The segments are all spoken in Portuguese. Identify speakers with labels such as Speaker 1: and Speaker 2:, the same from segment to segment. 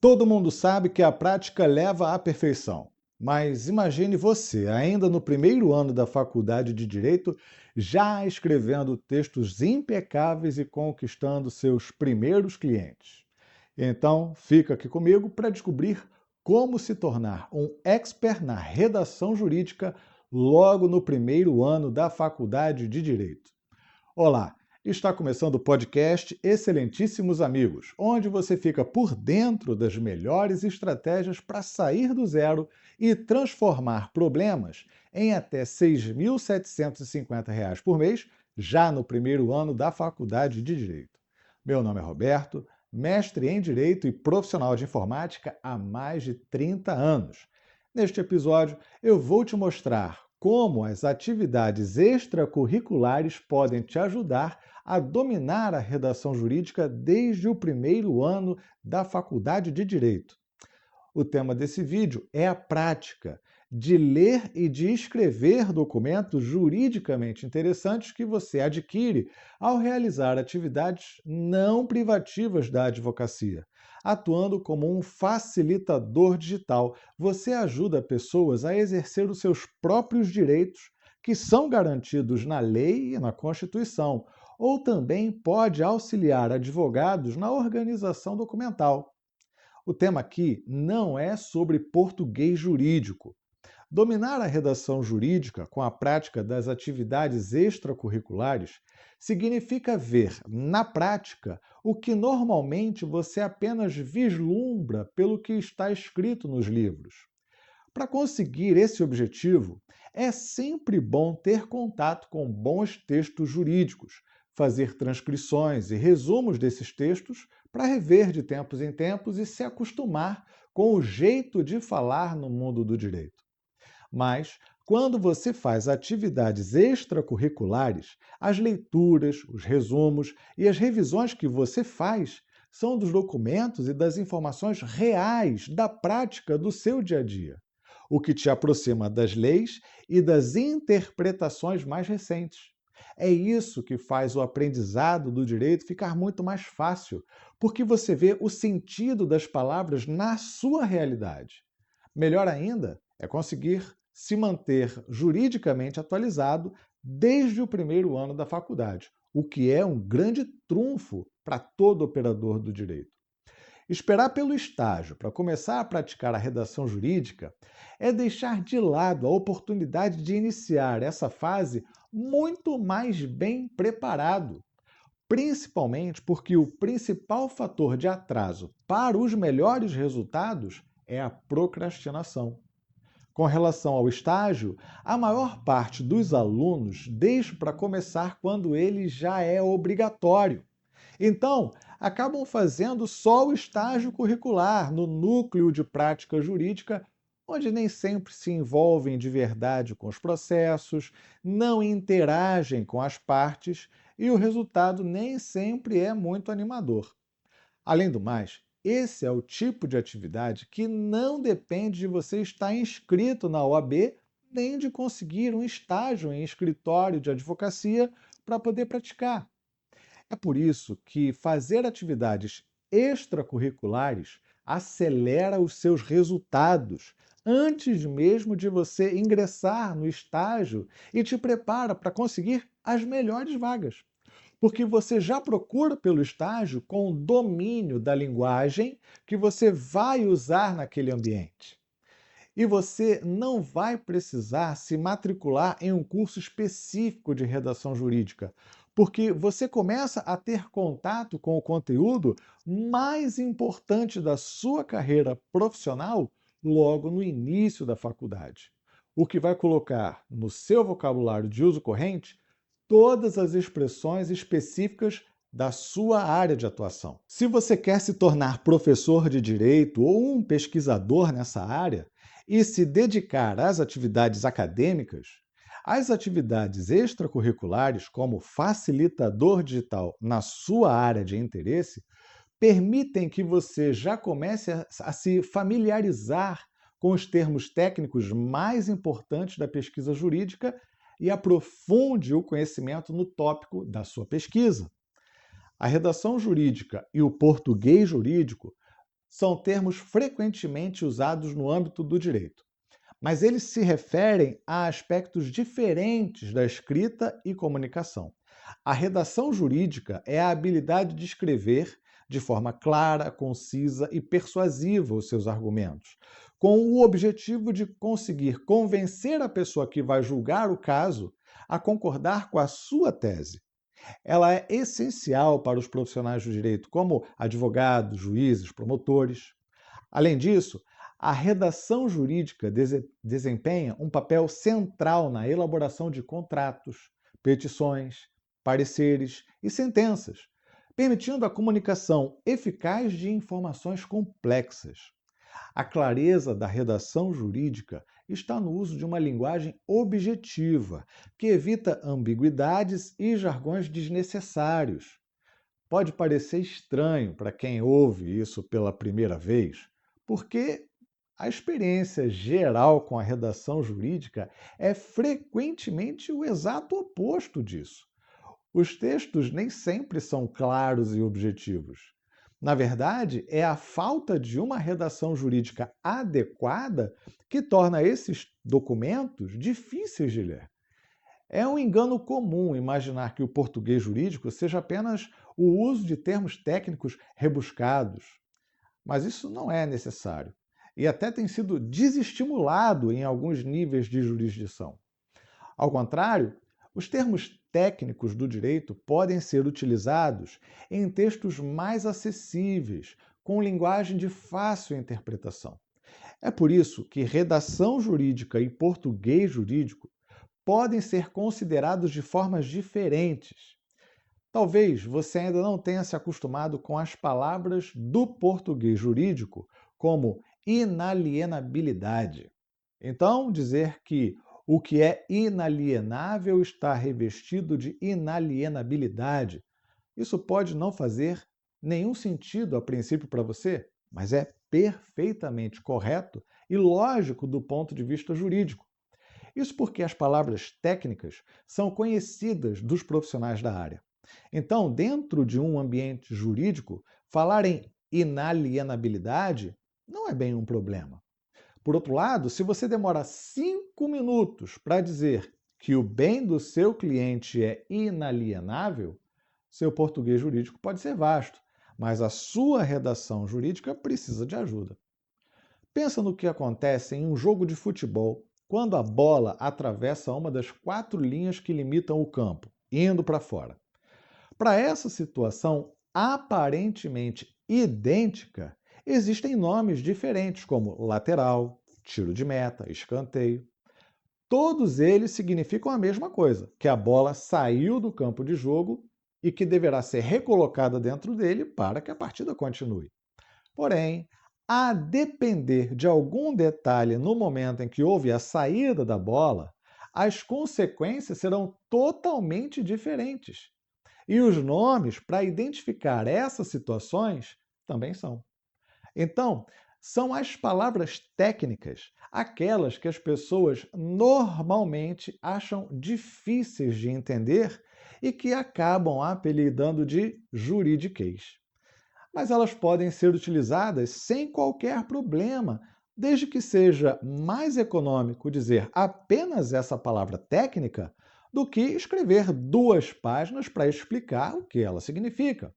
Speaker 1: Todo mundo sabe que a prática leva à perfeição. Mas imagine você, ainda no primeiro ano da faculdade de Direito, já escrevendo textos impecáveis e conquistando seus primeiros clientes. Então, fica aqui comigo para descobrir como se tornar um expert na redação jurídica logo no primeiro ano da faculdade de Direito. Olá, está começando o podcast Excelentíssimos Amigos, onde você fica por dentro das melhores estratégias para sair do zero e transformar problemas em até R$ 6.750 por mês, já no primeiro ano da faculdade de Direito. Meu nome é Roberto, mestre em Direito e profissional de informática há mais de 30 anos. Neste episódio, eu vou te mostrar como as atividades extracurriculares podem te ajudar a dominar a redação jurídica desde o primeiro ano da faculdade de Direito. O tema desse vídeo é a prática de ler e de escrever documentos juridicamente interessantes que você adquire ao realizar atividades não privativas da advocacia. Atuando como um facilitador digital, você ajuda pessoas a exercer os seus próprios direitos, que são garantidos na lei e na Constituição, ou também pode auxiliar advogados na organização documental. O tema aqui não é sobre português jurídico. Dominar a redação jurídica com a prática das atividades extracurriculares significa ver, na prática, o que normalmente você apenas vislumbra pelo que está escrito nos livros. Para conseguir esse objetivo, é sempre bom ter contato com bons textos jurídicos, fazer transcrições e resumos desses textos para rever de tempos em tempos e se acostumar com o jeito de falar no mundo do direito. Mas, quando você faz atividades extracurriculares, as leituras, os resumos e as revisões que você faz são dos documentos e das informações reais da prática do seu dia a dia, o que te aproxima das leis e das interpretações mais recentes. É isso que faz o aprendizado do direito ficar muito mais fácil, porque você vê o sentido das palavras na sua realidade. Melhor ainda é conseguir se manter juridicamente atualizado desde o primeiro ano da faculdade, o que é um grande trunfo para todo operador do direito. Esperar pelo estágio para começar a praticar a redação jurídica é deixar de lado a oportunidade de iniciar essa fase muito mais bem preparado, principalmente porque o principal fator de atraso para os melhores resultados é a procrastinação. Com relação ao estágio, a maior parte dos alunos deixa para começar quando ele já é obrigatório. Então, acabam fazendo só o estágio curricular no núcleo de prática jurídica, onde nem sempre se envolvem de verdade com os processos, não interagem com as partes e o resultado nem sempre é muito animador. Além do mais, esse é o tipo de atividade que não depende de você estar inscrito na OAB nem de conseguir um estágio em escritório de advocacia para poder praticar. É por isso que fazer atividades extracurriculares acelera os seus resultados antes mesmo de você ingressar no estágio e te prepara para conseguir as melhores vagas. Porque você já procura pelo estágio com o domínio da linguagem que você vai usar naquele ambiente. E você não vai precisar se matricular em um curso específico de redação jurídica, porque você começa a ter contato com o conteúdo mais importante da sua carreira profissional logo no início da faculdade, o que vai colocar no seu vocabulário de uso corrente todas as expressões específicas da sua área de atuação. Se você quer se tornar professor de direito ou um pesquisador nessa área e se dedicar às atividades acadêmicas, as atividades extracurriculares, como facilitador digital na sua área de interesse, permitem que você já comece a se familiarizar com os termos técnicos mais importantes da pesquisa jurídica e aprofunde o conhecimento no tópico da sua pesquisa. A redação jurídica e o português jurídico são termos frequentemente usados no âmbito do direito, mas eles se referem a aspectos diferentes da escrita e comunicação. A redação jurídica é a habilidade de escrever de forma clara, concisa e persuasiva os seus argumentos, com o objetivo de conseguir convencer a pessoa que vai julgar o caso a concordar com a sua tese. Ela é essencial para os profissionais do direito, como advogados, juízes, promotores. Além disso, a redação jurídica desempenha um papel central na elaboração de contratos, petições, pareceres e sentenças, permitindo a comunicação eficaz de informações complexas. A clareza da redação jurídica está no uso de uma linguagem objetiva, que evita ambiguidades e jargões desnecessários. Pode parecer estranho para quem ouve isso pela primeira vez, porque a experiência geral com a redação jurídica é frequentemente o exato oposto disso. Os textos nem sempre são claros e objetivos. Na verdade, é a falta de uma redação jurídica adequada que torna esses documentos difíceis de ler. É um engano comum imaginar que o português jurídico seja apenas o uso de termos técnicos rebuscados, mas isso não é necessário e até tem sido desestimulado em alguns níveis de jurisdição. Ao contrário, os termos técnicos do direito podem ser utilizados em textos mais acessíveis, com linguagem de fácil interpretação. É por isso que redação jurídica e português jurídico podem ser considerados de formas diferentes. Talvez você ainda não tenha se acostumado com as palavras do português jurídico, como inalienabilidade. Então, dizer que o que é inalienável está revestido de inalienabilidade. Isso pode não fazer nenhum sentido a princípio para você, mas é perfeitamente correto e lógico do ponto de vista jurídico. Isso porque as palavras técnicas são conhecidas dos profissionais da área. Então, dentro de um ambiente jurídico, falar em inalienabilidade não é bem um problema. Por outro lado, se você demora 5 minutos para dizer que o bem do seu cliente é inalienável, seu português jurídico pode ser vasto, mas a sua redação jurídica precisa de ajuda. Pensa no que acontece em um jogo de futebol quando a bola atravessa uma das 4 linhas que limitam o campo, indo para fora. Para essa situação aparentemente idêntica, existem nomes diferentes, como lateral, tiro de meta, escanteio. Todos eles significam a mesma coisa, que a bola saiu do campo de jogo e que deverá ser recolocada dentro dele para que a partida continue. Porém, a depender de algum detalhe no momento em que houve a saída da bola, as consequências serão totalmente diferentes. E os nomes para identificar essas situações também são. Então, são as palavras técnicas, aquelas que as pessoas normalmente acham difíceis de entender e que acabam apelidando de juridiquês. Mas elas podem ser utilizadas sem qualquer problema, desde que seja mais econômico dizer apenas essa palavra técnica do que escrever 2 páginas para explicar o que ela significa.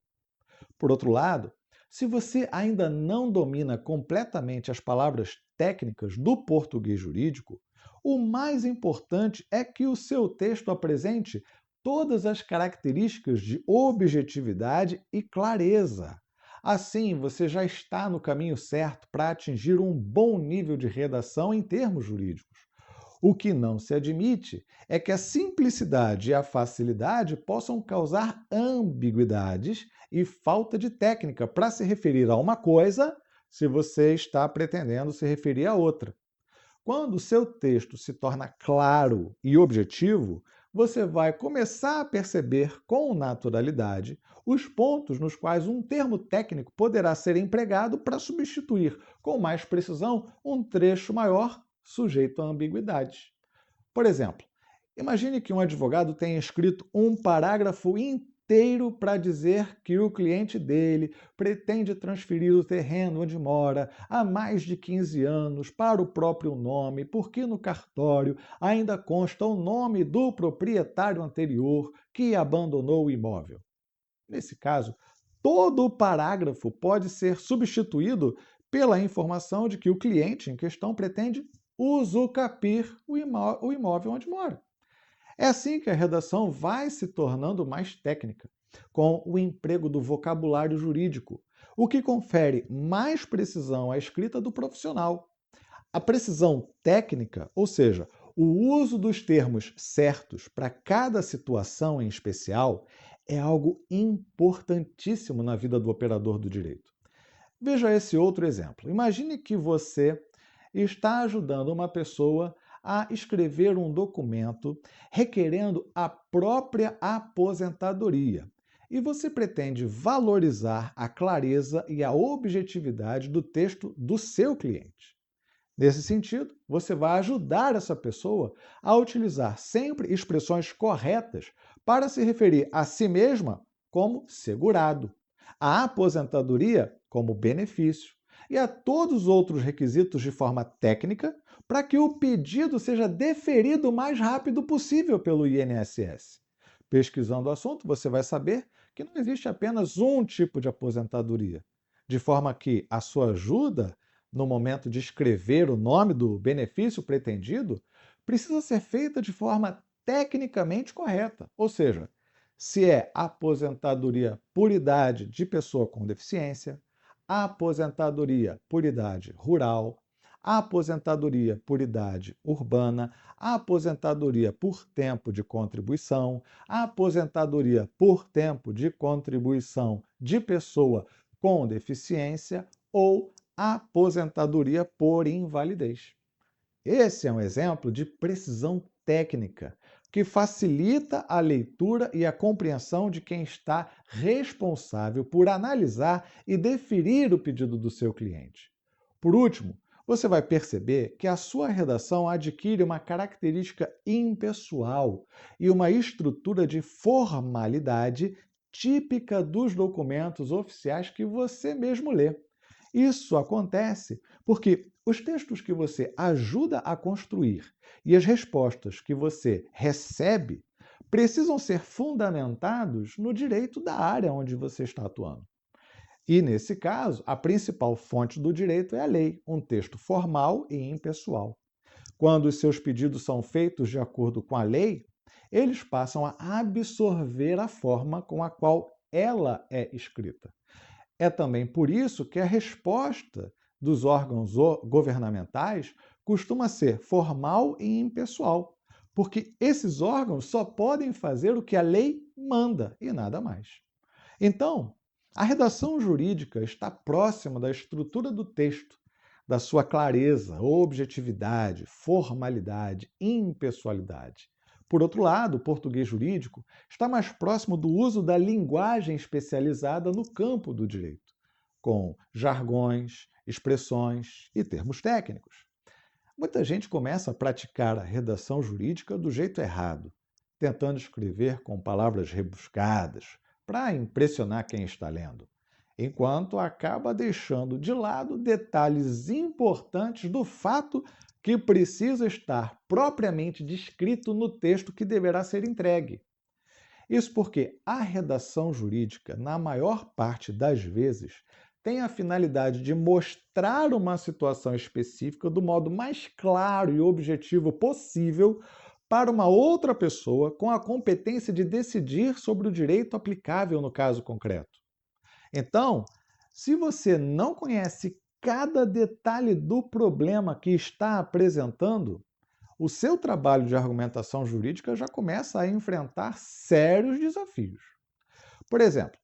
Speaker 1: Por outro lado, se você ainda não domina completamente as palavras técnicas do português jurídico, o mais importante é que o seu texto apresente todas as características de objetividade e clareza. Assim, você já está no caminho certo para atingir um bom nível de redação em termos jurídicos. O que não se admite é que a simplicidade e a facilidade possam causar ambiguidades e falta de técnica para se referir a uma coisa se você está pretendendo se referir a outra. Quando o seu texto se torna claro e objetivo, você vai começar a perceber com naturalidade os pontos nos quais um termo técnico poderá ser empregado para substituir com mais precisão um trecho maior sujeito a ambiguidades. Por exemplo, imagine que um advogado tenha escrito um parágrafo inteiro inteiro para dizer que o cliente dele pretende transferir o terreno onde mora há mais de 15 anos para o próprio nome, porque no cartório ainda consta o nome do proprietário anterior que abandonou o imóvel. Nesse caso, todo o parágrafo pode ser substituído pela informação de que o cliente em questão pretende usucapir o imóvel onde mora. É assim que a redação vai se tornando mais técnica, com o emprego do vocabulário jurídico, o que confere mais precisão à escrita do profissional. A precisão técnica, ou seja, o uso dos termos certos para cada situação em especial, é algo importantíssimo na vida do operador do direito. Veja esse outro exemplo. Imagine que você está ajudando uma pessoa a escrever um documento requerendo a própria aposentadoria. E você pretende valorizar a clareza e a objetividade do texto do seu cliente. Nesse sentido, você vai ajudar essa pessoa a utilizar sempre expressões corretas para se referir a si mesma como segurado, a aposentadoria como benefício e a todos os outros requisitos de forma técnica para que o pedido seja deferido o mais rápido possível pelo INSS. Pesquisando o assunto, você vai saber que não existe apenas um tipo de aposentadoria, de forma que a sua ajuda no momento de escrever o nome do benefício pretendido precisa ser feita de forma tecnicamente correta, ou seja, se é aposentadoria por idade de pessoa com deficiência, aposentadoria por idade rural, aposentadoria por idade urbana, aposentadoria por tempo de contribuição, aposentadoria por tempo de contribuição de pessoa com deficiência ou aposentadoria por invalidez. Esse é um exemplo de precisão técnica, que facilita a leitura e a compreensão de quem está responsável por analisar e deferir o pedido do seu cliente. Por último, você vai perceber que a sua redação adquire uma característica impessoal e uma estrutura de formalidade típica dos documentos oficiais que você mesmo lê. Isso acontece porque os textos que você ajuda a construir e as respostas que você recebe precisam ser fundamentados no direito da área onde você está atuando. E, nesse caso, a principal fonte do direito é a lei, um texto formal e impessoal. Quando os seus pedidos são feitos de acordo com a lei, eles passam a absorver a forma com a qual ela é escrita. É também por isso que a resposta dos órgãos governamentais costuma ser formal e impessoal, porque esses órgãos só podem fazer o que a lei manda e nada mais. Então, a redação jurídica está próxima da estrutura do texto, da sua clareza, objetividade, formalidade, impessoalidade. Por outro lado, o português jurídico está mais próximo do uso da linguagem especializada no campo do direito, com jargões, expressões e termos técnicos. Muita gente começa a praticar a redação jurídica do jeito errado, tentando escrever com palavras rebuscadas para impressionar quem está lendo, enquanto acaba deixando de lado detalhes importantes do fato que precisa estar propriamente descrito no texto que deverá ser entregue. Isso porque a redação jurídica, na maior parte das vezes, tem a finalidade de mostrar uma situação específica do modo mais claro e objetivo possível para uma outra pessoa com a competência de decidir sobre o direito aplicável no caso concreto. Então, se você não conhece cada detalhe do problema que está apresentando, o seu trabalho de argumentação jurídica já começa a enfrentar sérios desafios. Por exemplo,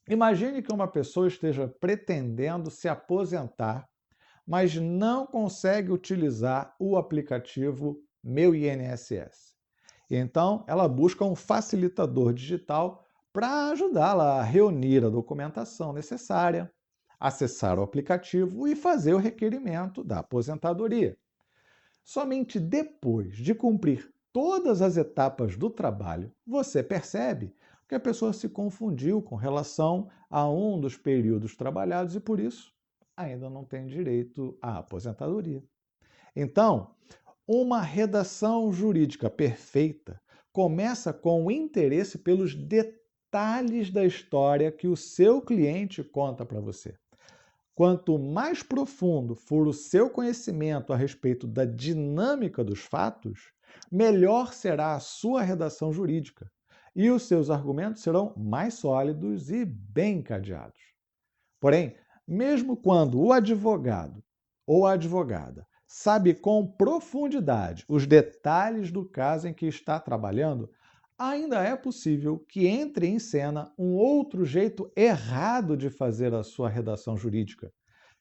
Speaker 1: imagine que uma pessoa esteja pretendendo se aposentar, mas não consegue utilizar o aplicativo Meu INSS. Então, ela busca um facilitador digital para ajudá-la a reunir a documentação necessária, acessar o aplicativo e fazer o requerimento da aposentadoria. Somente depois de cumprir todas as etapas do trabalho, você percebe porque a pessoa se confundiu com relação a um dos períodos trabalhados e, por isso, ainda não tem direito à aposentadoria. Então, uma redação jurídica perfeita começa com o interesse pelos detalhes da história que o seu cliente conta para você. Quanto mais profundo for o seu conhecimento a respeito da dinâmica dos fatos, melhor será a sua redação jurídica e os seus argumentos serão mais sólidos e bem encadeados. Porém, mesmo quando o advogado ou a advogada sabe com profundidade os detalhes do caso em que está trabalhando, ainda é possível que entre em cena um outro jeito errado de fazer a sua redação jurídica,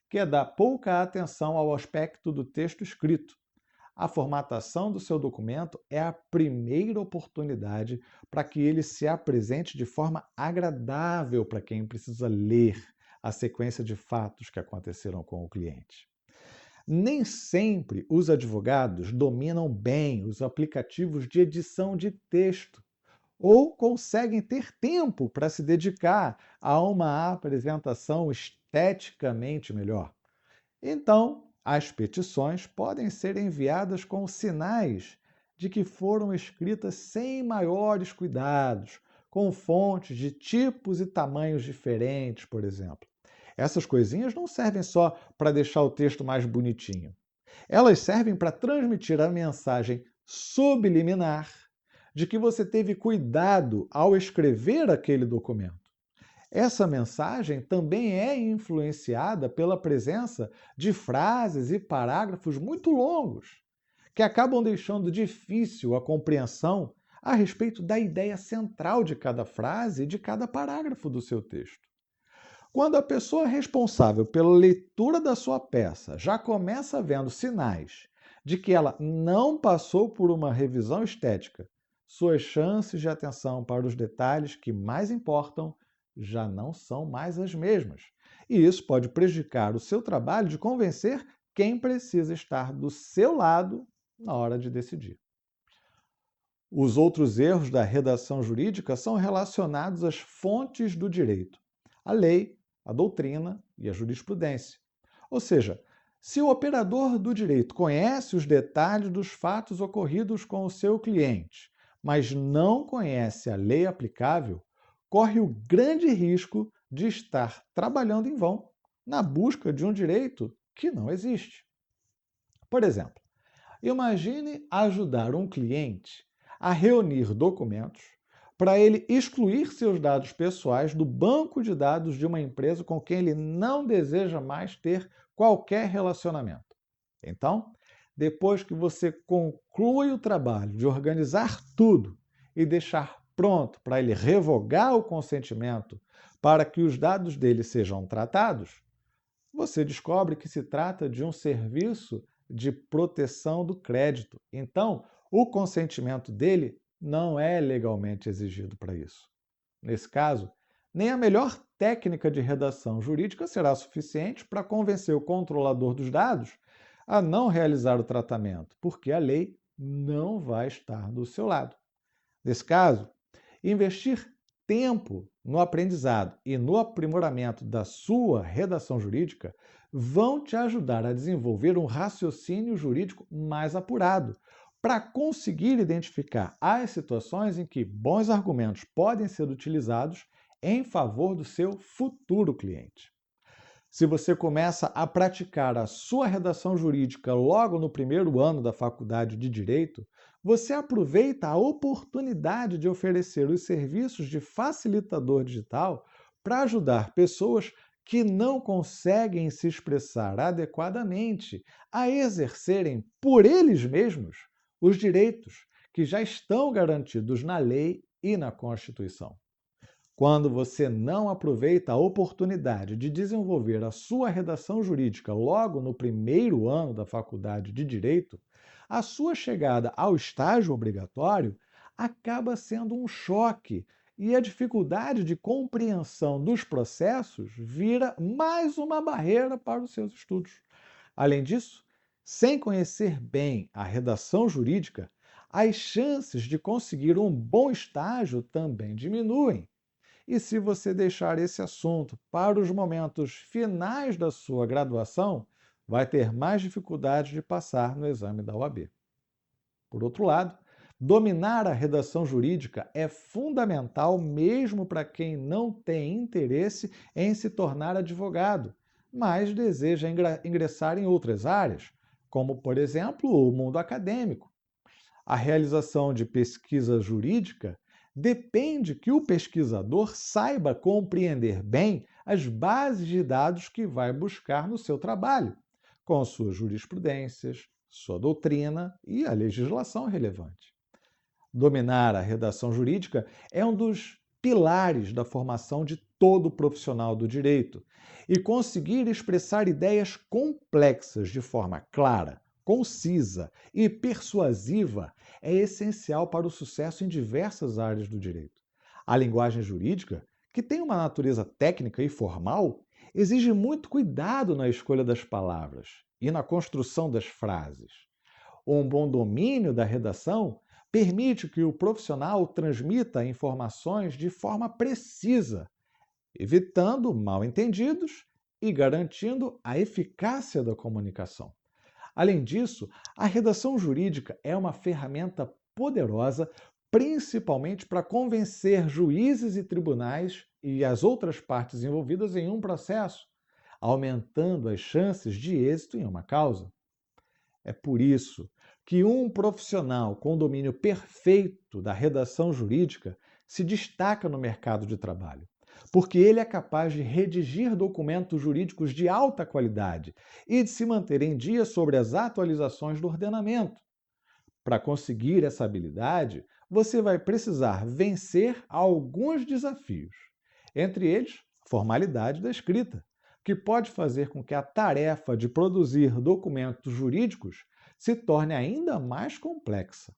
Speaker 1: que é dar pouca atenção ao aspecto do texto escrito. A formatação do seu documento é a primeira oportunidade para que ele se apresente de forma agradável para quem precisa ler a sequência de fatos que aconteceram com o cliente. Nem sempre os advogados dominam bem os aplicativos de edição de texto ou conseguem ter tempo para se dedicar a uma apresentação esteticamente melhor. Então, as petições podem ser enviadas com sinais de que foram escritas sem maiores cuidados, com fontes de tipos e tamanhos diferentes, por exemplo. Essas coisinhas não servem só para deixar o texto mais bonitinho. Elas servem para transmitir a mensagem subliminar de que você teve cuidado ao escrever aquele documento. Essa mensagem também é influenciada pela presença de frases e parágrafos muito longos, que acabam deixando difícil a compreensão a respeito da ideia central de cada frase e de cada parágrafo do seu texto. Quando a pessoa responsável pela leitura da sua peça já começa vendo sinais de que ela não passou por uma revisão estética, suas chances de atenção para os detalhes que mais importam já não são mais as mesmas. E isso pode prejudicar o seu trabalho de convencer quem precisa estar do seu lado na hora de decidir. Os outros erros da redação jurídica são relacionados às fontes do direito, a lei, a doutrina e a jurisprudência. Ou seja, se o operador do direito conhece os detalhes dos fatos ocorridos com o seu cliente, mas não conhece a lei aplicável, corre o grande risco de estar trabalhando em vão na busca de um direito que não existe. Por exemplo, imagine ajudar um cliente a reunir documentos para ele excluir seus dados pessoais do banco de dados de uma empresa com quem ele não deseja mais ter qualquer relacionamento. Então, depois que você conclui o trabalho de organizar tudo e deixar pronto para ele revogar o consentimento para que os dados dele sejam tratados, você descobre que se trata de um serviço de proteção do crédito. Então, o consentimento dele não é legalmente exigido para isso. Nesse caso, nem a melhor técnica de redação jurídica será suficiente para convencer o controlador dos dados a não realizar o tratamento, porque a lei não vai estar do seu lado. Nesse caso, investir tempo no aprendizado e no aprimoramento da sua redação jurídica vão te ajudar a desenvolver um raciocínio jurídico mais apurado, para conseguir identificar as situações em que bons argumentos podem ser utilizados em favor do seu futuro cliente. Se você começa a praticar a sua redação jurídica logo no primeiro ano da faculdade de Direito, você aproveita a oportunidade de oferecer os serviços de facilitador digital para ajudar pessoas que não conseguem se expressar adequadamente a exercerem por eles mesmos os direitos que já estão garantidos na lei e na Constituição. Quando você não aproveita a oportunidade de desenvolver a sua redação jurídica logo no primeiro ano da faculdade de Direito, a sua chegada ao estágio obrigatório acaba sendo um choque e a dificuldade de compreensão dos processos vira mais uma barreira para os seus estudos. Além disso, sem conhecer bem a redação jurídica, as chances de conseguir um bom estágio também diminuem. E se você deixar esse assunto para os momentos finais da sua graduação, vai ter mais dificuldade de passar no exame da OAB. Por outro lado, dominar a redação jurídica é fundamental mesmo para quem não tem interesse em se tornar advogado, mas deseja ingressar em outras áreas, como, por exemplo, o mundo acadêmico. A realização de pesquisa jurídica depende que o pesquisador saiba compreender bem as bases de dados que vai buscar no seu trabalho, com suas jurisprudências, sua doutrina e a legislação relevante. Dominar a redação jurídica é um dos pilares da formação de todo profissional do direito, e conseguir expressar ideias complexas de forma clara, concisa e persuasiva é essencial para o sucesso em diversas áreas do direito. A linguagem jurídica, que tem uma natureza técnica e formal, exige muito cuidado na escolha das palavras e na construção das frases. Um bom domínio da redação permite que o profissional transmita informações de forma precisa, evitando mal-entendidos e garantindo a eficácia da comunicação. Além disso, a redação jurídica é uma ferramenta poderosa, principalmente para convencer juízes e tribunais e as outras partes envolvidas em um processo, aumentando as chances de êxito em uma causa. É por isso que um profissional com domínio perfeito da redação jurídica se destaca no mercado de trabalho, porque ele é capaz de redigir documentos jurídicos de alta qualidade e de se manter em dia sobre as atualizações do ordenamento. Para conseguir essa habilidade, você vai precisar vencer alguns desafios, entre eles a formalidade da escrita, que pode fazer com que a tarefa de produzir documentos jurídicos se torne ainda mais complexa.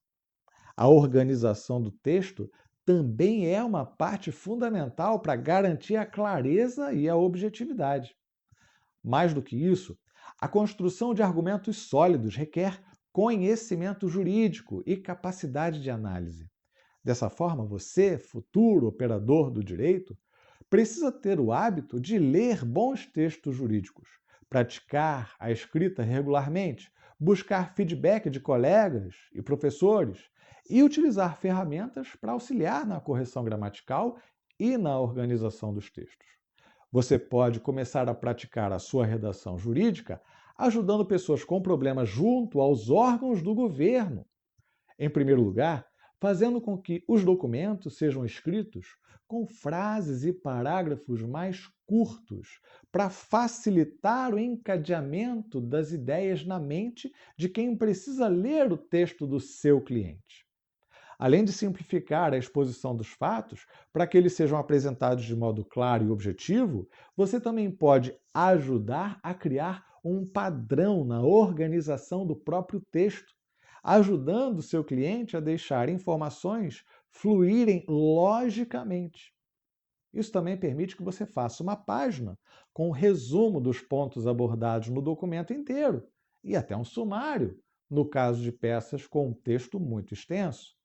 Speaker 1: A organização do texto também é uma parte fundamental para garantir a clareza e a objetividade. Mais do que isso, a construção de argumentos sólidos requer conhecimento jurídico e capacidade de análise. Dessa forma, você, futuro operador do direito, precisa ter o hábito de ler bons textos jurídicos, praticar a escrita regularmente, buscar feedback de colegas e professores e utilizar ferramentas para auxiliar na correção gramatical e na organização dos textos. Você pode começar a praticar a sua redação jurídica ajudando pessoas com problemas junto aos órgãos do governo. Em primeiro lugar, fazendo com que os documentos sejam escritos com frases e parágrafos mais curtos, para facilitar o encadeamento das ideias na mente de quem precisa ler o texto do seu cliente. Além de simplificar a exposição dos fatos, para que eles sejam apresentados de modo claro e objetivo, você também pode ajudar a criar um padrão na organização do próprio texto, ajudando o seu cliente a deixar informações fluírem logicamente. Isso também permite que você faça uma página com o resumo dos pontos abordados no documento inteiro e até um sumário, no caso de peças com um texto muito extenso.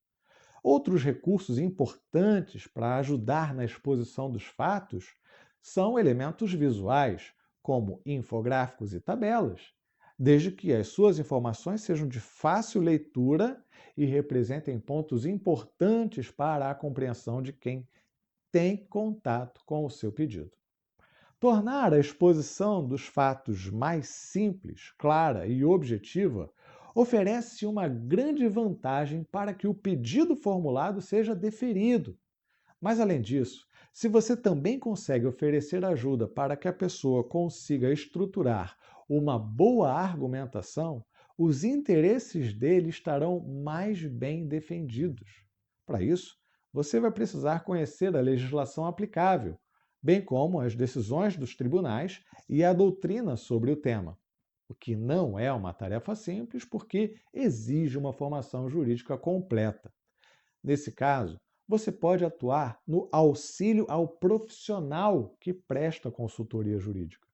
Speaker 1: Outros recursos importantes para ajudar na exposição dos fatos são elementos visuais, como infográficos e tabelas, desde que as suas informações sejam de fácil leitura e representem pontos importantes para a compreensão de quem tem contato com o seu pedido. Tornar a exposição dos fatos mais simples, clara e objetiva oferece uma grande vantagem para que o pedido formulado seja deferido. Mas, além disso, se você também consegue oferecer ajuda para que a pessoa consiga estruturar uma boa argumentação, os interesses dele estarão mais bem defendidos. Para isso, você vai precisar conhecer a legislação aplicável, bem como as decisões dos tribunais e a doutrina sobre o tema, o que não é uma tarefa simples porque exige uma formação jurídica completa. Nesse caso, você pode atuar no auxílio ao profissional que presta consultoria jurídica.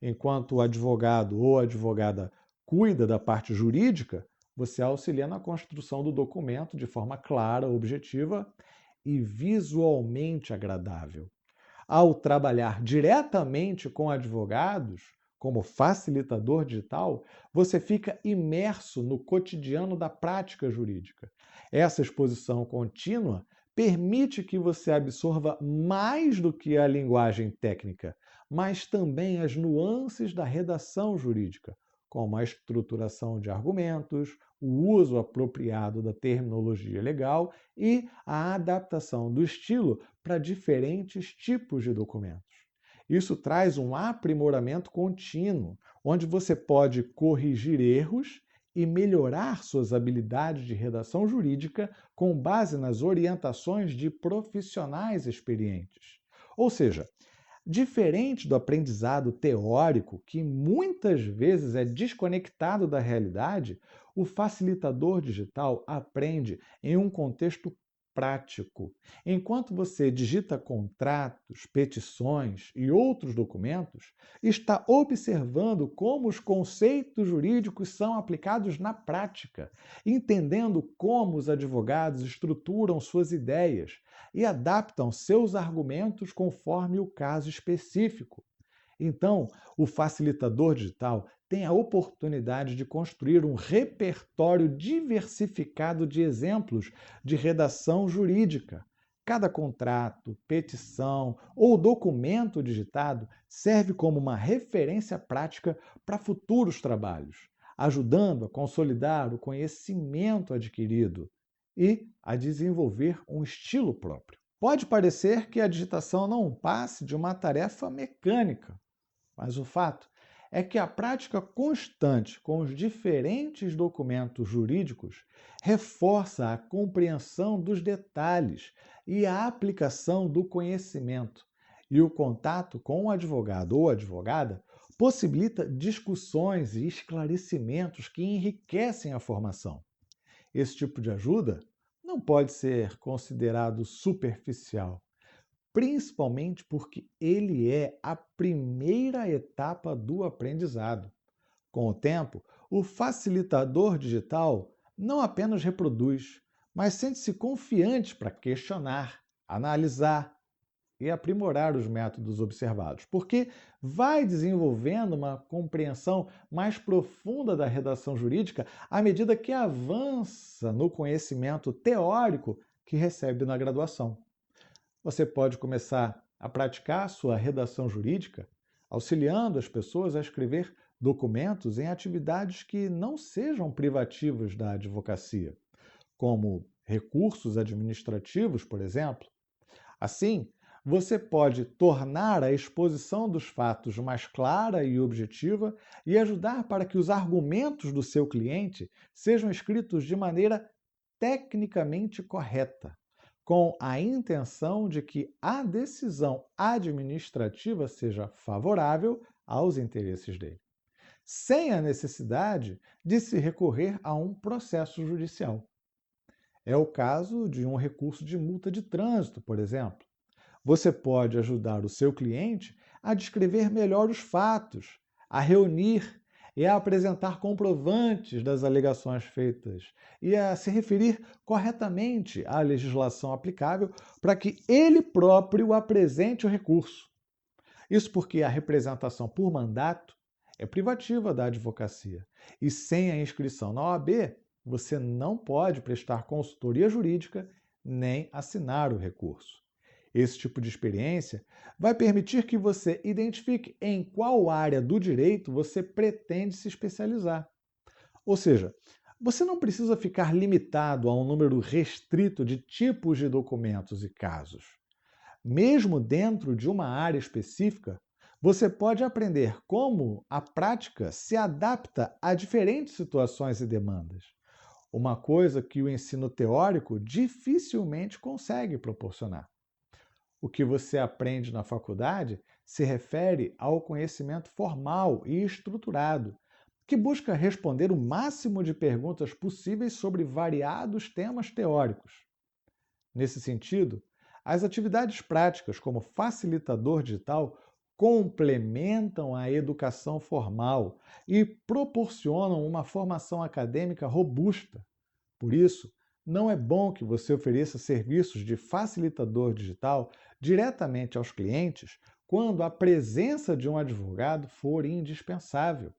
Speaker 1: Enquanto o advogado ou advogada cuida da parte jurídica, Você auxilia na construção do documento de forma clara, objetiva e visualmente agradável. Ao trabalhar diretamente com advogados, como facilitador digital, você fica imerso no cotidiano da prática jurídica. Essa exposição contínua permite que você absorva mais do que a linguagem técnica, mas também as nuances da redação jurídica, como a estruturação de argumentos, o uso apropriado da terminologia legal e a adaptação do estilo para diferentes tipos de documentos. Isso traz um aprimoramento contínuo, onde você pode corrigir erros e melhorar suas habilidades de redação jurídica com base nas orientações de profissionais experientes. Ou seja, diferente do aprendizado teórico, que muitas vezes é desconectado da realidade, o facilitador digital aprende em um contexto prático. Enquanto você digita contratos, petições e outros documentos, está observando como os conceitos jurídicos são aplicados na prática, entendendo como os advogados estruturam suas ideias e adaptam seus argumentos conforme o caso específico. Então, o facilitador digital tem a oportunidade de construir um repertório diversificado de exemplos de redação jurídica. Cada contrato, petição ou documento digitado serve como uma referência prática para futuros trabalhos, ajudando a consolidar o conhecimento adquirido e a desenvolver um estilo próprio. Pode parecer que a digitação não passe de uma tarefa mecânica, mas o fato é que a prática constante com os diferentes documentos jurídicos reforça a compreensão dos detalhes e a aplicação do conhecimento. E o contato com o advogado ou advogada possibilita discussões e esclarecimentos que enriquecem a formação. Esse tipo de ajuda não pode ser considerado superficial, principalmente porque ele é a primeira etapa do aprendizado. Com o tempo, o facilitador digital não apenas reproduz, mas sente-se confiante para questionar, analisar e aprimorar os métodos observados, porque vai desenvolvendo uma compreensão mais profunda da redação jurídica à medida que avança no conhecimento teórico que recebe na graduação. Você pode começar a praticar sua redação jurídica, auxiliando as pessoas a escrever documentos em atividades que não sejam privativas da advocacia, como recursos administrativos, por exemplo. Assim, você pode tornar a exposição dos fatos mais clara e objetiva e ajudar para que os argumentos do seu cliente sejam escritos de maneira tecnicamente correta, com a intenção de que a decisão administrativa seja favorável aos interesses dele, sem a necessidade de se recorrer a um processo judicial. É o caso de um recurso de multa de trânsito, por exemplo. Você pode ajudar o seu cliente a descrever melhor os fatos, a reunir e a apresentar comprovantes das alegações feitas e a se referir corretamente à legislação aplicável para que ele próprio apresente o recurso. Isso porque a representação por mandato é privativa da advocacia e sem a inscrição na OAB, você não pode prestar consultoria jurídica nem assinar o recurso. Esse tipo de experiência vai permitir que você identifique em qual área do direito você pretende se especializar. Ou seja, você não precisa ficar limitado a um número restrito de tipos de documentos e casos. Mesmo dentro de uma área específica, você pode aprender como a prática se adapta a diferentes situações e demandas. Uma coisa que o ensino teórico dificilmente consegue proporcionar. O que você aprende na faculdade se refere ao conhecimento formal e estruturado, que busca responder o máximo de perguntas possíveis sobre variados temas teóricos. Nesse sentido, as atividades práticas como facilitador digital complementam a educação formal e proporcionam uma formação acadêmica robusta. Por isso, não é bom que você ofereça serviços de facilitador digital diretamente aos clientes quando a presença de um advogado for indispensável.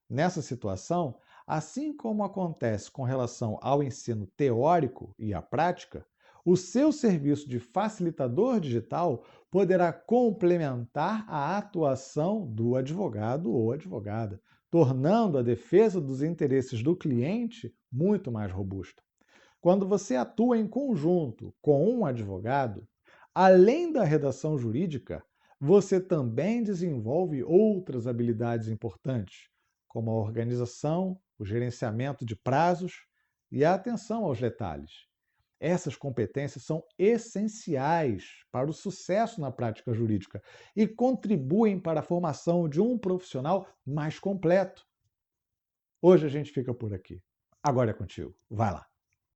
Speaker 1: Nessa situação, assim como acontece com relação ao ensino teórico e à prática, o seu serviço de facilitador digital poderá complementar a atuação do advogado ou advogada, tornando a defesa dos interesses do cliente muito mais robusta. Quando você atua em conjunto com um advogado, além da redação jurídica, você também desenvolve outras habilidades importantes, como a organização, o gerenciamento de prazos e a atenção aos detalhes. Essas competências são essenciais para o sucesso na prática jurídica e contribuem para a formação de um profissional mais completo. Hoje a gente fica por aqui. Agora é contigo. Vai lá.